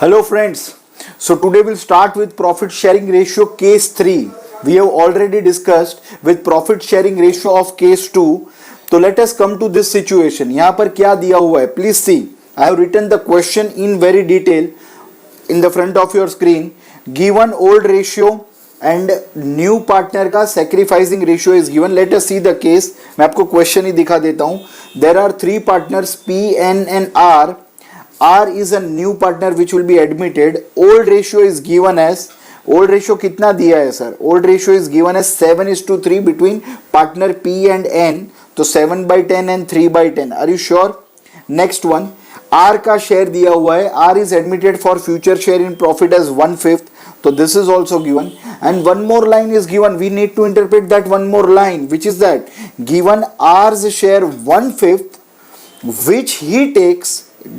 Hello friends, so today we'll start with profit sharing ratio case 3. We have already discussed with profit sharing ratio of case 2. So let us come to this situation. यहाँ पर क्या दिया हुआ है? Please see. I have written the question in very detail in the front of your screen. Given old ratio and new partner का sacrificing ratio is given. Let us see the case. मैं आपको question ही दिखा देता हूँ. There are three partners P, N and R. R is a new partner which will be admitted. Old ratio is given as, old ratio कितना दिया है sir? Old ratio is given as 7:3 between partner P and N. तो 7/10 and 3/10. Are you sure? Next one, R का share दिया हुआ है. R is admitted for future share in profit as 1/5. So this is also given. And one more line is given. We need to interpret that one more line, which is that given R's share 1/5, which he takes,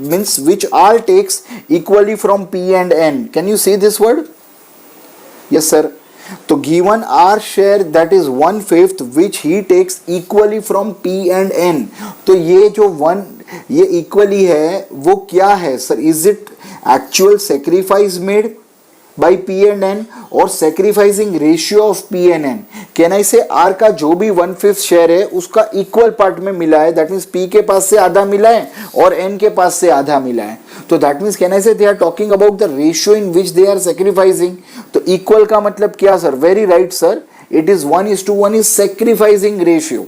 means which R takes equally from P and N. Can you see this word? Yes sir. तो given R share that is 1/5 which he takes equally from P and N. तो ये जो ये equally है वो क्या है sir? Is it actual sacrifice made by P and N or sacrificing ratio of P and N? Can I say R का जो भी 1/5 शेयर है उसका इक्वल पार्ट में मिला है, दैट मीन्स P के पास से आधा मिला है और N के पास से आधा मिला है. तो that means can I say they are talking about the ratio in which they are sacrificing. तो इक्वल का मतलब क्या sir? Very right sir, it is 1:1 is sacrificing ratio.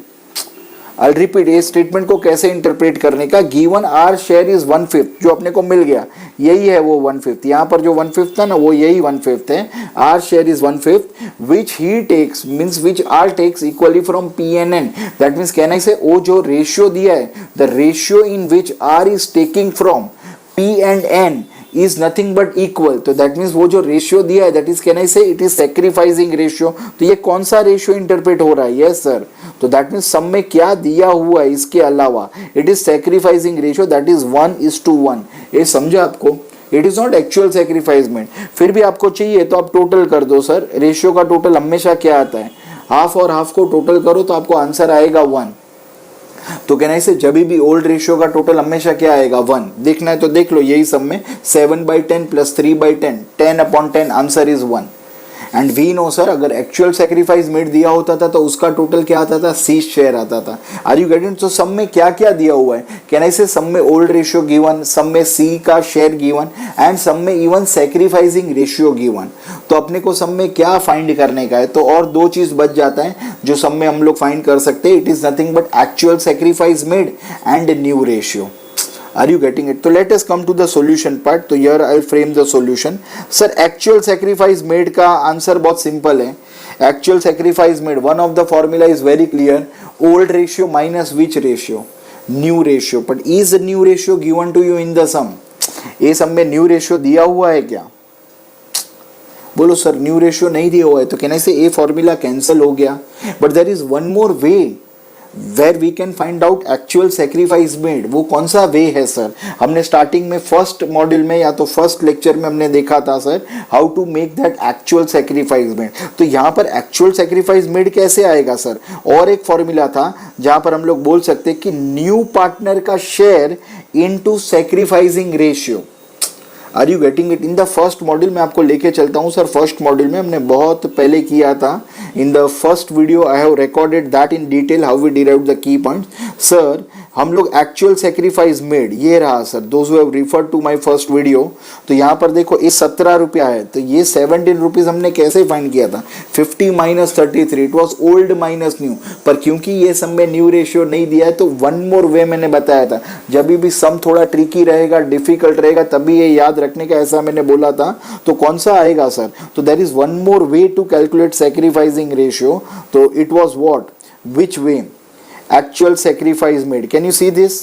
I'll repeat ये स्टेटमेंट को कैसे इंटरप्रेट करने का. गिवन आर शेयर इज 1/5, जो अपने को मिल गया यही है वो 1/5. यहाँ पर जो 1/5 था ना वो यही 1/5 है. R share is 1/5 which he takes, means which R takes equally from P and N. That means can I say वो जो रेशियो दिया है, the ratio in which R is taking from P and N is nothing but equal. तो that means वो जो रेशियो दिया है that is can I say it is sacrificing ratio. तो ये कौन सा रेशियो इंटरप्रेट हो रहा है? Yes sir. तो that means सम में क्या दिया हुआ है इसके अलावा it is sacrificing ratio that is 1:1. ये समझा आपको? It is not actual sacrificement. फिर भी आपको चाहिए तो आप टोटल कर दो सर. रेशियो का टोटल हमेशा क्या आता है? हाफ और हाफ को टोटल करो तो आपको आंसर आएगा 1. तो कहना इसे जब भी ओल्ड रेशियो का टोटल हमेशा क्या आएगा? 1. देखना है तो देख लो यही सब में 7/10 plus 3/10 10/10 answer is 1. And we know sir अगर एक्चुअल सेक्रीफाइस मेड दिया होता था तो उसका टोटल क्या आता था? C शेयर आता था. Are you getting? तो सब में क्या क्या दिया हुआ है? कहना इसे सब में ओल्ड रेशियो गिवन, सब में C का शेयर गिवन एंड सब में इवन सेक्रीफाइसिंग रेशियो गिवन. तो अपने को सब में क्या फाइंड करने का है? तो और दो चीज बच जाता है जो सब में हम लोग फाइंड कर सकते हैं. It is nothing but actual sacrifice made and new ratio. Are you getting it? So let us come to the solution part. तो here I'll frame the solution. Sir actual sacrifice made का answer बहुत simple है. Actual sacrifice made, one of the formula is very clear. Old ratio minus which ratio? New ratio. But is the new ratio given to you in the sum? ये सम में new ratio दिया हुआ है क्या? बोलो sir new ratio नहीं दिया हुआ है तो कहने से ये फॉर्मूला कैंसिल हो गया. But there is one more way where we can find out actual sacrifice made. वो कौन सा वे है सर? हमने स्टार्टिंग में फर्स्ट मॉड्यूल में या तो फर्स्ट लेक्चर में हमने देखा था sir how to make that actual sacrifice made. तो यहाँ पर एक्चुअल सेक्रीफाइस मेड कैसे आएगा सर? और एक फॉर्मूला था जहाँ पर हम लोग बोल सकते कि न्यू पार्टनर का share into sacrificing ratio. Are you getting it? In the first module में आपको लेके चलता हूँ सर. फर्स्ट मॉड्यूल में हमने बहुत पहले किया था. In the first video I have recorded that in detail how we derive the key point. Sir हम लोग एक्चुअल सेक्रीफाइस मेड ये रहा sir. Those who have referred to my first video. तो यहाँ पर देखो ये 17 रुपया है. तो ये 17 रुपीज हमने कैसे फाइंड किया था? 50 minus 33. It was old minus new. पर क्योंकि ये सम में न्यू रेशियो नहीं दिया है तो वन मोर वे मैंने बताया था. जब भी सम थोड़ा ट्रिकी रहेगा, डिफिकल्ट रहेगा, तभी ये याद रखने का, ऐसा मैंने बोला था. तो कौन सा आएगा सर? तो there is one more way to calculate sacrificing ratio. तो it was what? Which way? Actual sacrifice made. Can you see this?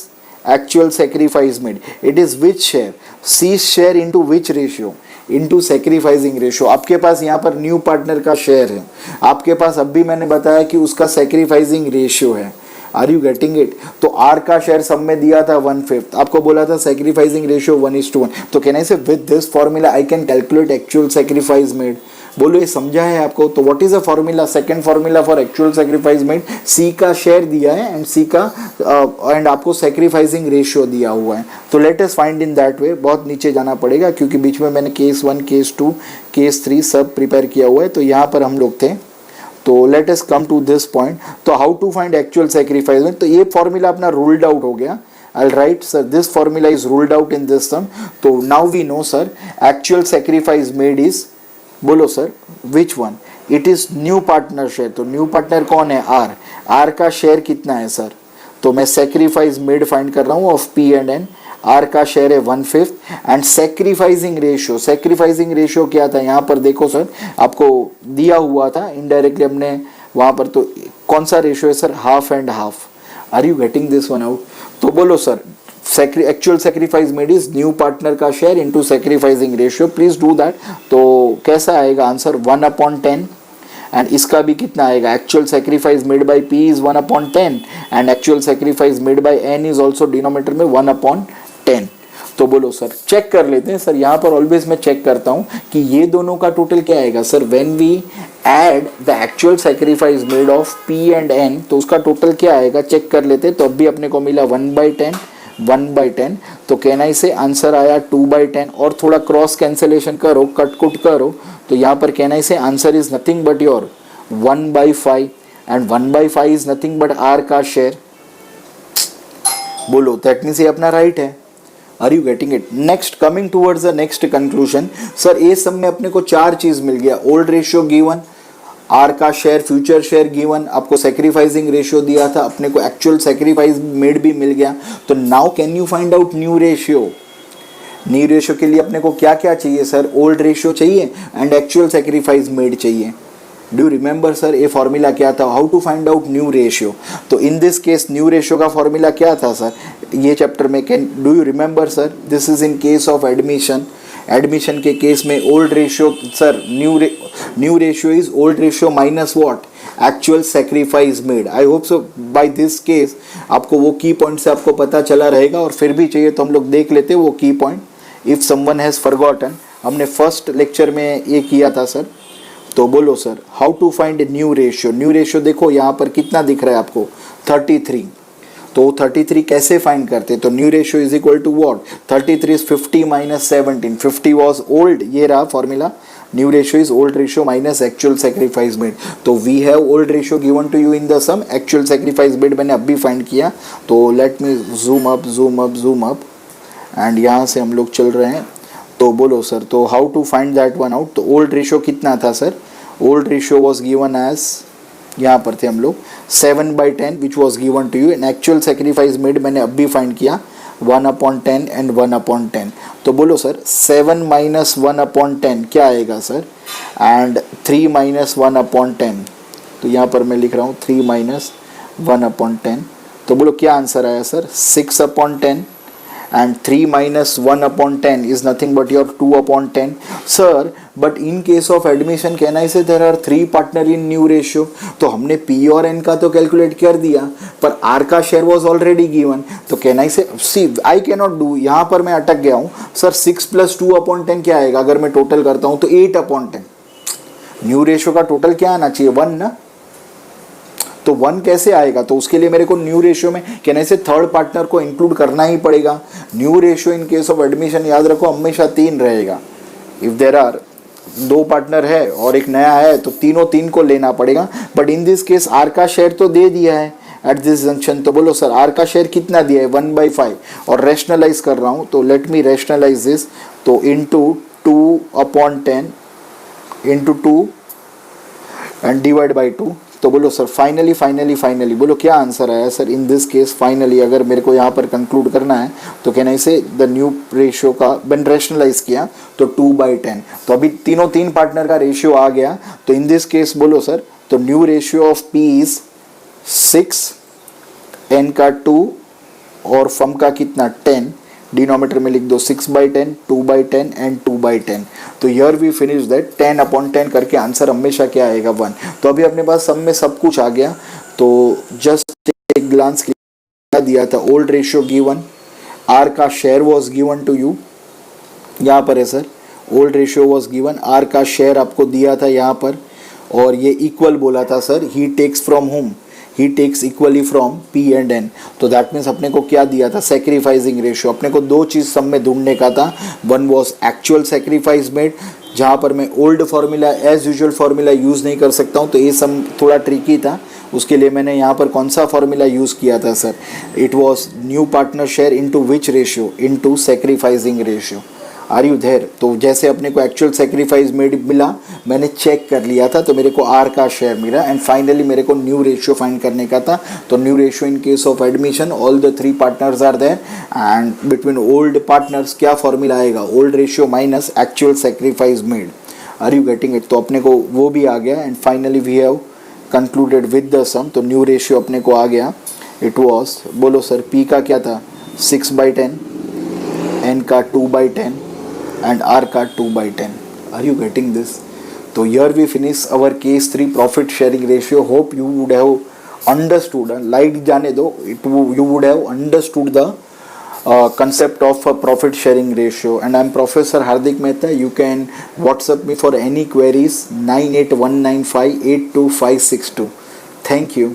Actual sacrifice made. It is which share? C share into which ratio? Into sacrificing ratio. आपके पास यहाँ पर new partner का share है. आपके पास अब भी मैंने बताया कि उसका sacrificing ratio है. Are you getting it? तो आर का शेयर सब में दिया था 1/5. आपको बोला था सेक्रीफाइसिंग रेशियो 1:1. तो can I say with this formula I can calculate actual sacrifice made. बोलो ये समझा है आपको? तो what is the formula, second formula for actual sacrifice made, C का शेयर दिया है एंड सी का एंड आपको सैक्रिफाइसिंग रेशियो दिया हुआ है। तो let us find in that way. बहुत नीचे जाना पड़ेगा क्योंकि बीच में मैंने केस 1, केस 2, केस 3 सब प्रिपेयर किया हुआ है। तो यहाँ पर हम लोग थे, तो let us come to this point. तो how to find actual sacrifice made, तो ये फॉर्मूला अपना रूल्ड आउट हो गया। I'll write, sir, this formula is ruled out in this sum. So now we know, sir, actual sacrifice made is, बोलो sir, which one? It is new partner share. तो new partner कौन है? R. R का share कितना है sir? तो मैं sacrifice made find कर रहा हूँ of P and N। R का शेयर है 1/5 and sacrificing ratio, sacrificing ratio क्या था? यहाँ पर देखो सर, आपको दिया हुआ था इनडायरेक्टली हमने वहाँ पर। तो कौन सा रेशियो है sir? Half and half. Are you getting this one out? तो बोलो sir, actual sacrifice made is new partner का share into sacrificing ratio, please do that. तो कैसा आएगा आंसर? 1/10 एंड इसका भी कितना आएगा? Actual sacrifice made by P is 1/10 and actual sacrifice made by N is also denominator में 1/10। तो बोलो सर, चेक कर लेते हैं सर। यहाँ पर ऑलवेज मैं चेक करता हूँ कि ये दोनों का टोटल क्या आएगा sir. When we add the actual sacrifice made of P and N, तो उसका टोटल क्या आएगा चेक कर लेते हैं। तो अभी अपने को मिला 1/10। तो कहना इसे आंसर आया 2/10 और थोड़ा क्रॉस कैंसिलेशन करो, कट कुट करो, तो यहाँ पर कहना इसे answer is nothing but your 1/5 and 1/5 is nothing but R का शेयर। बोलो, दैट मीन्स ये अपना राइट है। Are you getting it? Next, coming towards the next conclusion. Sir ये सब में अपने को 4 चीज मिल गया। ओल्ड रेशियो गिवन, आर का शेयर, फ्यूचर शेयर गिवन, आपको सैक्रिफाइसिंग रेशियो दिया था, अपने को एक्चुअल सैक्रिफाइस मेड भी मिल गया। तो now can you find out new ratio. New ratio के लिए अपने को क्या क्या चाहिए सर? ओल्ड रेशियो चाहिए एंड एक्चुअल सैक्रिफाइस मेड चाहिए। डू रिमेंबर सर ये फॉर्मूला क्या था? How to find out new ratio. तो in this case new ratio का फॉर्मूला क्या था सर? ये चैप्टर में can do you remember sir? This is in case of admission. Admission के केस में old ratio sir, new ratio is old ratio minus what? Actual sacrifice made. I hope so by this case आपको वो key point से आपको पता चला रहेगा, और फिर भी चाहिए तो हम लोग देख लेते हैं वो key point if someone has forgotten. हमने फर्स्ट लेक्चर में ये किया था सर। तो बोलो sir, how to find new ratio. New ratio देखो यहाँ पर कितना दिख रहा है आपको? 33। तो 33 कैसे फाइंड करते? तो new ratio is equal to what? 33 is 50 minus 17। 50 was old, ये रहा formula. New ratio is old ratio minus actual sacrifice made. तो we have old ratio given to you in the sum, actual sacrifice made मैंने अभी find किया। तो let me zoom up and यहाँ से हम लोग चल रहे हैं। तो बोलो सर, तो how to find that one out. तो ओल्ड रेशियो कितना था sir? Old ratio was given as, यहाँ पर थे हम लोग 7/10 which was given to you. And actual sacrifice made मैंने अभी फाइंड किया 1/10 एंड 1/10। तो बोलो सर 7 माइनस 1/10 क्या आएगा सर? And 3 minus 1/10। तो यहाँ पर मैं लिख रहा हूँ 3 माइनस 1/10। तो बोलो क्या आंसर आया sir? 6/10 and 3 minus 1/10 is nothing but your 2/10. Sir, but in case of admission can I say there are 3 partner in new ratio? तो हमने P और N का तो कैलकुलेट कर दिया, पर R का शेयर was already given. तो can I say, see I cannot do, यहाँ पर मैं अटक गया हूँ सर। 6 plus 2/10 क्या आएगा? अगर मैं टोटल करता हूँ तो 8/10। न्यू रेशियो का टोटल क्या आना चाहिए? 1 ना। तो 1 कैसे आएगा? तो उसके लिए मेरे को न्यू रेशियो में कहने से थर्ड पार्टनर को इंक्लूड करना ही पड़ेगा। New ratio in case of admission याद रखो हमेशा 3 रहेगा। इफ देयर आर 2 पार्टनर है और एक नया है तो तीनों 3 को लेना पड़ेगा। But in this case R का शेयर तो दे दिया है एट दिस जंक्शन। तो बोलो सर आर का शेयर कितना दिया है? 1/5। और रेशनलाइज कर रहा हूँ, तो लेट मी रेशनलाइज दिस। तो into 2/10 into 2 and divide by 2। तो बोलो सर फाइनली बोलो क्या आंसर आया sir? In this case finally अगर मेरे को यहाँ पर कंक्लूड करना है तो कहना इसे द न्यू रेशियो का मैंने रेशनलाइज किया तो 2/10। तो अभी तीनों 3 पार्टनर का रेशियो आ गया। तो इन दिस केस बोलो सर, तो new ratio of P is 6, N का 2 और फम का कितना 10। डिनोमीटर में लिख दो 6/10, 2/10 एंड 2/10। तो हियर वी फिनिश दैट 10/10 करके आंसर हमेशा क्या आएगा? 1। तो अभी अपने पास सब में सब कुछ आ गया। तो जस्ट एक ग्लांस दिया था। ओल्ड रेशियो गिवन, आर का share was given to you, यहाँ पर है sir. Old ratio was given, R का शेयर आपको दिया था यहाँ पर, और ये इक्वल बोला था sir, he takes from home, he takes equally from P and N. तो दैट मीन्स अपने को क्या दिया था, सेक्रीफाइसिंग रेशियो। अपने को दो चीज़ सब में ढूंढने का था, one was actual sacrifice made, जहाँ पर मैं old formula as usual formula use नहीं कर सकता हूँ, तो ये सब थोड़ा ट्रिकी था। उसके लिए मैंने यहाँ पर कौन सा फार्मूला यूज़ किया था sir, it was new partner share into which ratio, into sacrificing ratio. Are you there? तो जैसे अपने को एक्चुअल सेक्रीफाइस मेड मिला, मैंने चेक कर लिया था, तो मेरे को आर का शेयर मिला, एंड फाइनली मेरे को न्यू रेशियो फाइंड करने का था। तो new ratio in case of admission, all the three partners are there, and between old partners क्या फॉर्मूला आएगा, old ratio minus actual sacrifice made. Are you getting it? तो अपने को वो भी आ गया, and finally we have concluded with the sum. तो न्यू रेशियो अपने को आ गया, इट वॉज, बोलो सर, पी का क्या था 6/10, एन का 2/10 and R का 2/10. Are you getting this? So here we finish our case 3 profit sharing ratio. Hope you would have understood, light जाने दो, you would have understood the concept of a profit sharing ratio. And I'm Professor Hardik Mehta. You can WhatsApp me for any queries, 98195825562. Thank you.